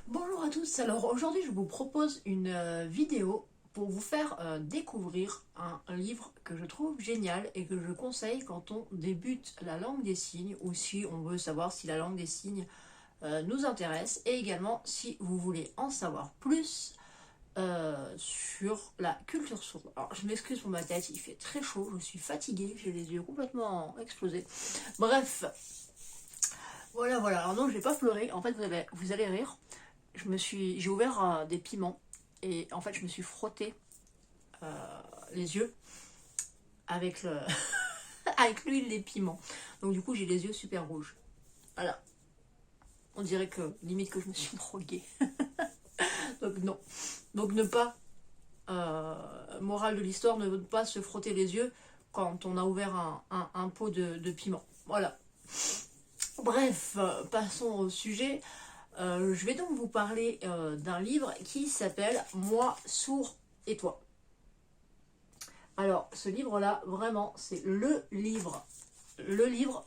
Bonjour à tous, alors aujourd'hui je vous propose une vidéo pour vous faire découvrir un livre que je trouve génial et que je conseille quand on débute la langue des signes ou si on veut savoir si la langue des signes nous intéresse et également si vous voulez en savoir plus sur la culture sourde. Alors je m'excuse pour ma tête, il fait très chaud, je suis fatiguée, j'ai les yeux complètement explosés. Bref, voilà, alors non je vais pas pleurer, en fait vous allez rire. J'ai ouvert des piments et en fait je me suis frotté les yeux avec le avec l'huile des piments. Donc du coup j'ai les yeux super rouges. Voilà. On dirait que limite que je me suis droguée. Donc non. Donc ne pas morale de l'histoire, ne pas se frotter les yeux quand on a ouvert un pot de piment. Voilà. Bref, passons au sujet. Je vais donc vous parler d'un livre qui s'appelle Moi, sourd et toi. Alors, ce livre-là, vraiment, c'est le livre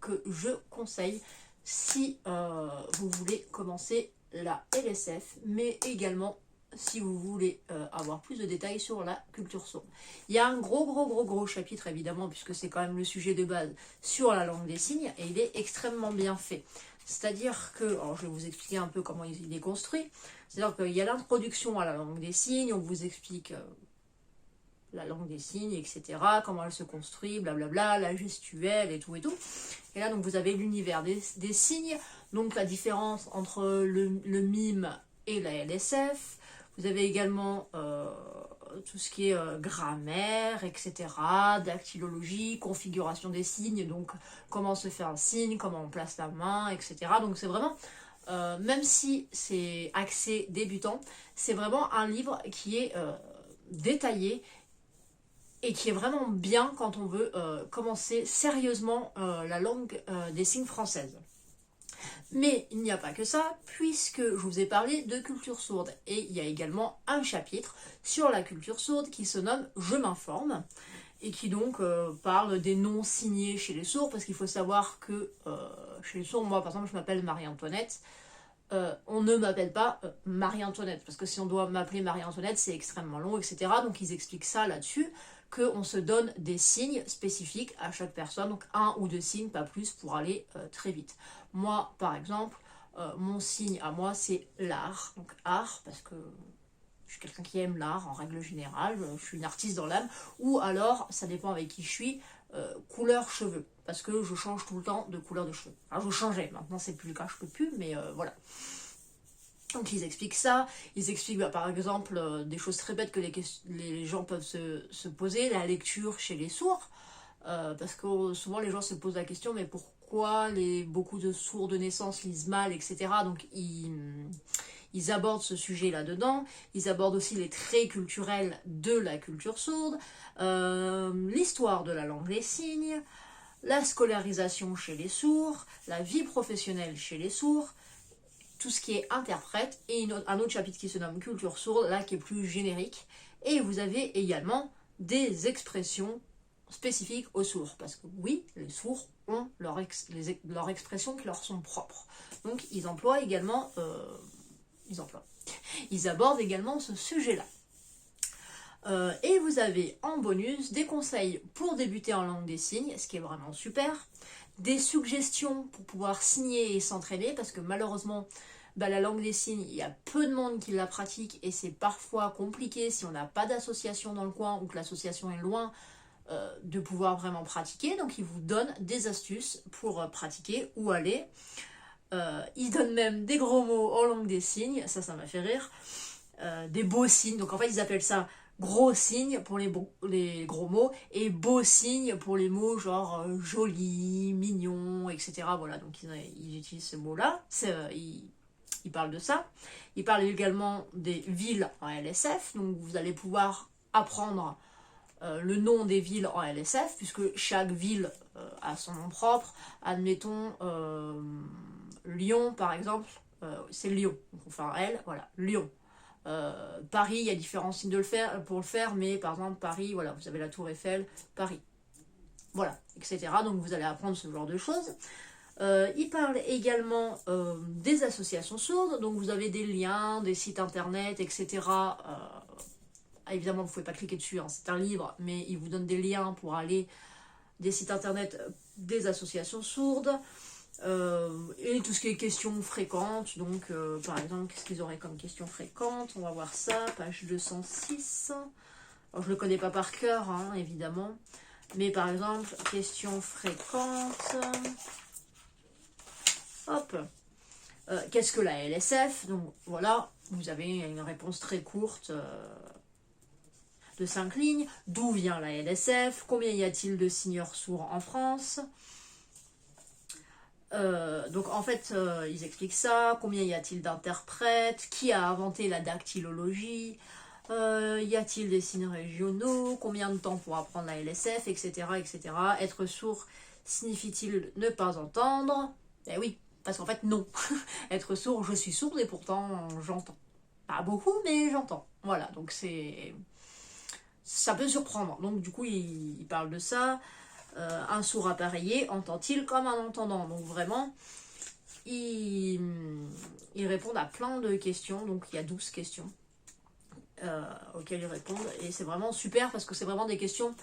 que je conseille si vous voulez commencer la LSF, mais également si vous voulez avoir plus de détails sur la culture sourde. Il y a un gros chapitre, évidemment, puisque c'est quand même le sujet de base sur la langue des signes, et il est extrêmement bien fait. C'est-à-dire que, alors je vais vous expliquer un peu comment il est construit, c'est-à-dire qu'il y a l'introduction à la langue des signes, on vous explique la langue des signes, etc., comment elle se construit, blablabla, la gestuelle et tout et tout. Et là, donc, vous avez l'univers des signes, donc la différence entre le mime et la LSF. Vous avez également tout ce qui est grammaire, etc., dactylologie, configuration des signes, donc comment se fait un signe, comment on place la main, etc. Donc c'est vraiment, même si c'est axé débutant, c'est vraiment un livre qui est détaillé et qui est vraiment bien quand on veut commencer sérieusement la langue des signes française. Mais il n'y a pas que ça, puisque je vous ai parlé de culture sourde. Et il y a également un chapitre sur la culture sourde qui se nomme Je m'informe, et qui donc parle des noms signés chez les sourds, parce qu'il faut savoir que chez les sourds, moi par exemple je m'appelle Marie-Antoinette, on ne m'appelle pas Marie-Antoinette, parce que si on doit m'appeler Marie-Antoinette, c'est extrêmement long, etc. Donc ils expliquent ça là-dessus, qu'on se donne des signes spécifiques à chaque personne, donc un ou deux signes, pas plus, pour aller très vite. Moi, par exemple, mon signe à moi, c'est l'art, donc art, parce que je suis quelqu'un qui aime l'art en règle générale, je suis une artiste dans l'âme, ou alors, ça dépend avec qui je suis, couleur cheveux, parce que je change tout le temps de couleur de cheveux. Alors je changeais, maintenant c'est plus le cas, je peux plus, mais voilà. Donc ils expliquent ça, ils expliquent par exemple des choses très bêtes que les gens peuvent se poser, la lecture chez les sourds, parce que souvent les gens se posent la question mais pourquoi beaucoup de sourds de naissance lisent mal, etc. Donc ils abordent ce sujet là-dedans, ils abordent aussi les traits culturels de la culture sourde, l'histoire de la langue des signes, la scolarisation chez les sourds, la vie professionnelle chez les sourds, tout ce qui est interprète, et un autre chapitre qui se nomme culture sourde, là qui est plus générique. Et vous avez également des expressions spécifiques aux sourds, parce que oui, les sourds ont leurs expressions qui leur sont propres. Donc ils emploient également, ils abordent également ce sujet-là. Et vous avez en bonus des conseils pour débuter en langue des signes, ce qui est vraiment super, des suggestions pour pouvoir signer et s'entraîner, parce que malheureusement, la langue des signes, il y a peu de monde qui la pratique et c'est parfois compliqué si on n'a pas d'association dans le coin ou que l'association est loin de pouvoir vraiment pratiquer. Donc ils vous donnent des astuces pour pratiquer ou aller. Ils donnent même des gros mots en langue des signes, ça m'a fait rire. Des beaux signes, donc en fait ils appellent ça gros signes pour les gros mots et beaux signes pour les mots genre joli, mignon, etc. Voilà, donc ils utilisent ce mot-là, ils parlent de ça. Ils parlent également des villes en LSF, donc vous allez pouvoir apprendre le nom des villes en LSF, puisque chaque ville a son nom propre. Admettons, Lyon par exemple, c'est Lyon, donc on fait un L, voilà, Lyon. Paris, il y a différents signes pour le faire, mais par exemple Paris, voilà, vous avez la tour Eiffel, Paris, voilà, etc. Donc vous allez apprendre ce genre de choses. Il parle également des associations sourdes, donc vous avez des liens, des sites internet, etc. Évidemment, vous ne pouvez pas cliquer dessus, hein, c'est un livre, mais il vous donne des liens pour aller des sites internet des associations sourdes. Et tout ce qui est questions fréquentes, donc par exemple, qu'est-ce qu'ils auraient comme questions fréquentes? On va voir ça, page 206. Alors, je ne le connais pas par cœur, hein, évidemment, mais par exemple, questions fréquentes. Hop, qu'est-ce que la LSF? Donc voilà, vous avez une réponse très courte de 5 lignes. D'où vient la LSF? Combien y a-t-il de signeurs sourds en France? Donc en fait, ils expliquent ça. Combien y a-t-il d'interprètes? Qui a inventé la dactylologie? Y a-t-il des signes régionaux? Combien de temps pour apprendre la LSF, etc., etc. Être sourd signifie-t-il ne pas entendre? Eh oui, parce qu'en fait, non. Être sourd, je suis sourde et pourtant j'entends. Pas beaucoup, mais j'entends. Voilà, donc ça peut surprendre. Donc du coup, il parle de ça. Un sourd appareillé entend-il comme un entendant? Donc vraiment, ils répondent à plein de questions. Donc il y a 12 questions auxquelles ils répondent. Et c'est vraiment super parce que c'est vraiment des questions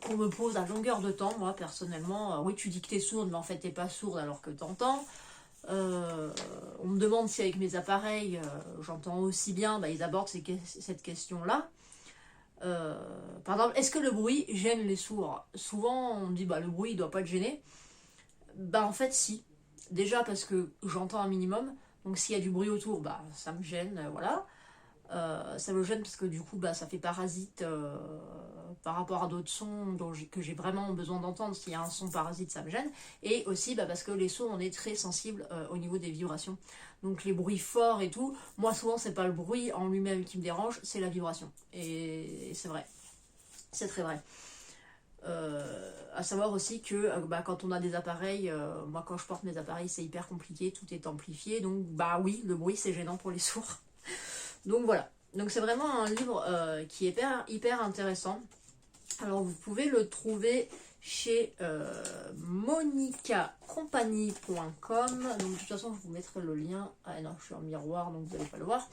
qu'on me pose à longueur de temps. Moi, personnellement, oui, tu dis que tu es sourde, mais en fait, tu n'es pas sourde alors que tu entends. On me demande si avec mes appareils, j'entends aussi bien. Bah, ils abordent cette question-là. Par exemple, est-ce que le bruit gêne les sourds? Souvent, on me dit, bah, le bruit, il doit pas te gêner. Bah, en fait, si. Déjà parce que j'entends un minimum. Donc, s'il y a du bruit autour, bah, ça me gêne, voilà. Ça me gêne parce que du coup, bah, ça fait parasite par rapport à d'autres sons que j'ai vraiment besoin d'entendre. S'il y a un son parasite, ça me gêne. Et aussi bah, parce que les sourds, on est très sensible au niveau des vibrations. Donc les bruits forts et tout, moi souvent c'est pas le bruit en lui-même qui me dérange, c'est la vibration. Et c'est vrai, c'est très vrai. À savoir aussi que bah, quand on a des appareils, moi quand je porte mes appareils c'est hyper compliqué, tout est amplifié, donc bah oui, le bruit c'est gênant pour les sourds. Donc voilà, donc c'est vraiment un livre qui est hyper intéressant. Alors vous pouvez le trouver chez monicacompagnie.com. Donc de toute façon je vous mettrai le lien. Ah non, je suis en miroir donc vous n'allez pas le voir.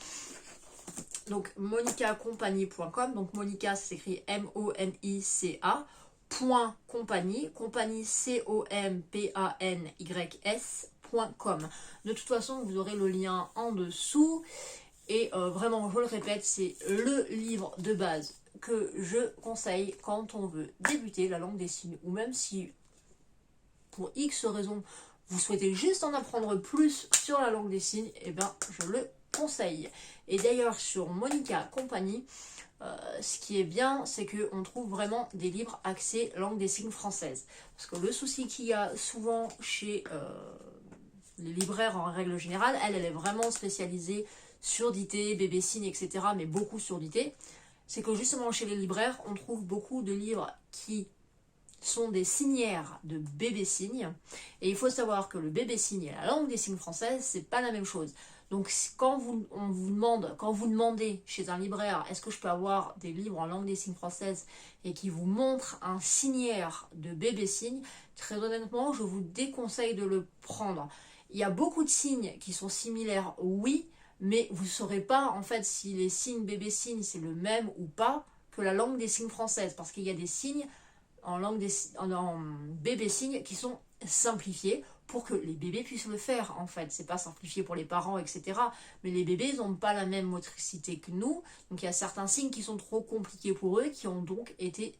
Donc monicacompagnie.com. Donc Monica ça s'écrit M-O-N-I-C-A. .compagnie, compagnie C-O-M-P-A-N-Y-S.com. De toute façon vous aurez le lien en dessous. Et vraiment, je le répète, c'est le livre de base que je conseille quand on veut débuter la langue des signes. Ou même si, pour X raisons, vous souhaitez juste en apprendre plus sur la langue des signes, et ben je le conseille. Et d'ailleurs, sur Monica Compagnie, ce qui est bien, c'est qu'on trouve vraiment des livres axés langue des signes française. Parce que le souci qu'il y a souvent chez les libraires en règle générale, elle est vraiment spécialisée surdité, bébé signe, etc. Mais beaucoup surdité. C'est que justement chez les libraires, on trouve beaucoup de livres qui sont des signières de bébé signe. Et il faut savoir que le bébé signe et la langue des signes française, c'est pas la même chose. Donc quand vous demandez chez un libraire, est-ce que je peux avoir des livres en langue des signes française et qui vous montrent un signière de bébé signe, très honnêtement, je vous déconseille de le prendre. Il y a beaucoup de signes qui sont similaires, oui, mais vous ne saurez pas en fait si les signes bébé signes c'est le même ou pas que la langue des signes française, parce qu'il y a des signes en bébé signe qui sont simplifiés pour que les bébés puissent le faire en fait. C'est pas simplifié pour les parents, etc. Mais les bébés n'ont pas la même motricité que nous, donc il y a certains signes qui sont trop compliqués pour eux qui ont donc été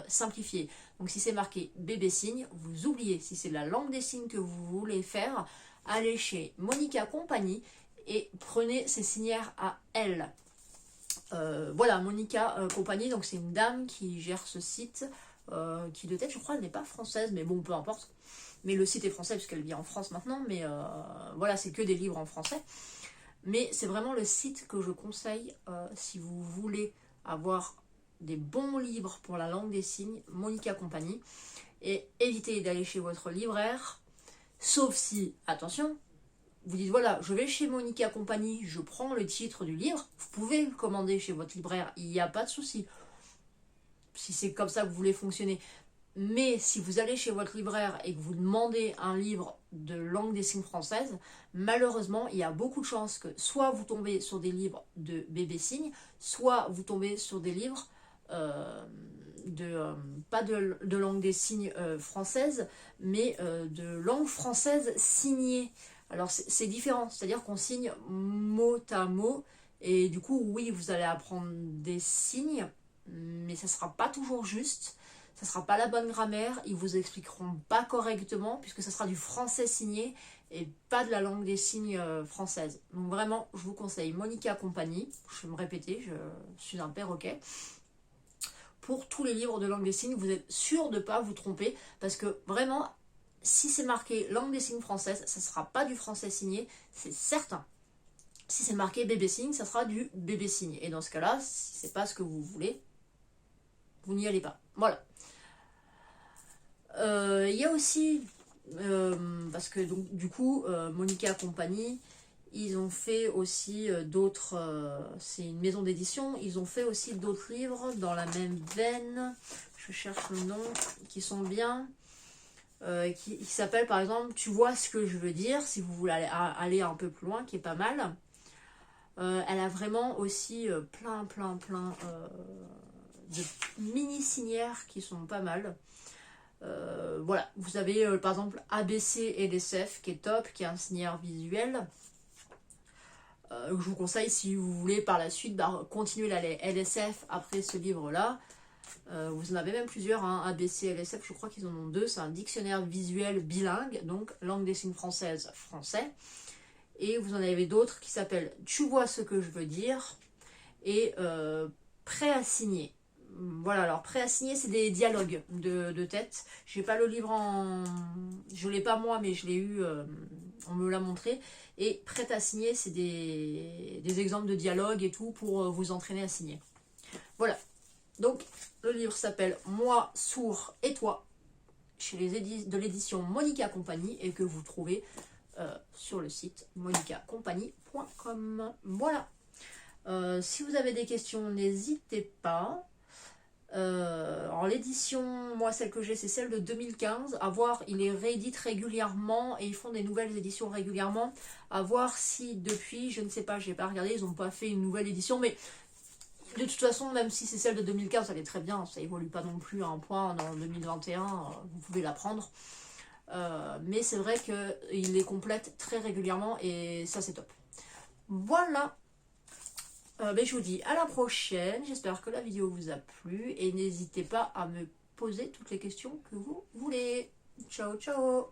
simplifiés. Donc si c'est marqué bébé signe, vous oubliez. Si c'est la langue des signes que vous voulez faire, allez chez Monica Compagnie et prenez ces signières à elle. Voilà, Monica Compagnie, donc c'est une dame qui gère ce site, qui de tête, je crois, elle n'est pas française, mais bon, peu importe. Mais le site est français puisqu'elle vit en France maintenant, mais voilà, c'est que des livres en français. Mais c'est vraiment le site que je conseille si vous voulez avoir des bons livres pour la langue des signes, Monica Compagnie. Et évitez d'aller chez votre libraire, sauf si, attention, vous dites voilà, je vais chez Monica Compagnie, je prends le titre du livre, vous pouvez le commander chez votre libraire, il n'y a pas de souci. Si c'est comme ça que vous voulez fonctionner. Mais si vous allez chez votre libraire et que vous demandez un livre de langue des signes française, malheureusement, il y a beaucoup de chances que soit vous tombez sur des livres de bébé signe, soit vous tombez sur des livres pas de langue des signes française, mais de langue française signée. Alors c'est différent, c'est-à-dire qu'on signe mot à mot, et du coup, oui, vous allez apprendre des signes, mais ça ne sera pas toujours juste. Ça ne sera pas la bonne grammaire, ils vous expliqueront pas correctement, puisque ça sera du français signé et pas de la langue des signes française. Donc vraiment, je vous conseille Monica Compagnie, je vais me répéter, je suis un perroquet. Pour tous les livres de langue des signes, vous êtes sûr de ne pas vous tromper, parce que vraiment, si c'est marqué langue des signes française, ça ne sera pas du français signé, c'est certain. Si c'est marqué bébé signe, ça sera du bébé signe. Et dans ce cas-là, si c'est pas ce que vous voulez, vous n'y allez pas. Voilà. Il y a aussi, parce que donc, du coup, Monica Compagnie, ils ont fait aussi d'autres, c'est une maison d'édition, ils ont fait aussi d'autres livres dans la même veine, je cherche le nom, qui sont bien, qui s'appelle par exemple Tu vois ce que je veux dire, si vous voulez aller un peu plus loin, qui est pas mal. Elle a vraiment aussi plein de mini-signières qui sont pas mal. Voilà, vous avez par exemple ABC LSF qui est top, qui est un signière visuel. Je vous conseille si vous voulez par la suite continuer la LSF après ce livre-là. Vous en avez même plusieurs, hein, ABC, LSF, je crois qu'ils en ont deux. C'est un dictionnaire visuel bilingue, donc langue des signes française, français. Et vous en avez d'autres qui s'appellent Tu vois ce que je veux dire et Prêt à signer. Voilà, alors prêt à signer, c'est des dialogues de tête. J'ai pas le livre je l'ai pas moi, mais je l'ai eu, on me l'a montré. Et prêt à signer, c'est des exemples de dialogues et tout pour vous entraîner à signer. Voilà, donc le livre s'appelle Moi, sourd et toi, chez de l'édition Monica Compagnie, et que vous trouvez sur le site monicacompagnie.com. Voilà. Si vous avez des questions, n'hésitez pas. Alors l'édition, moi celle que j'ai, c'est celle de 2015. À voir, il les réédite régulièrement et ils font des nouvelles éditions régulièrement. À voir si depuis, je ne sais pas, j'ai pas regardé, ils n'ont pas fait une nouvelle édition, mais de toute façon, même si c'est celle de 2015, elle est très bien, ça évolue pas non plus à un point. En 2021, vous pouvez la prendre. Mais c'est vrai qu'il les complète très régulièrement et ça c'est top. Voilà. Ben, je vous dis à la prochaine, j'espère que la vidéo vous a plu et n'hésitez pas à me poser toutes les questions que vous voulez. Ciao ciao.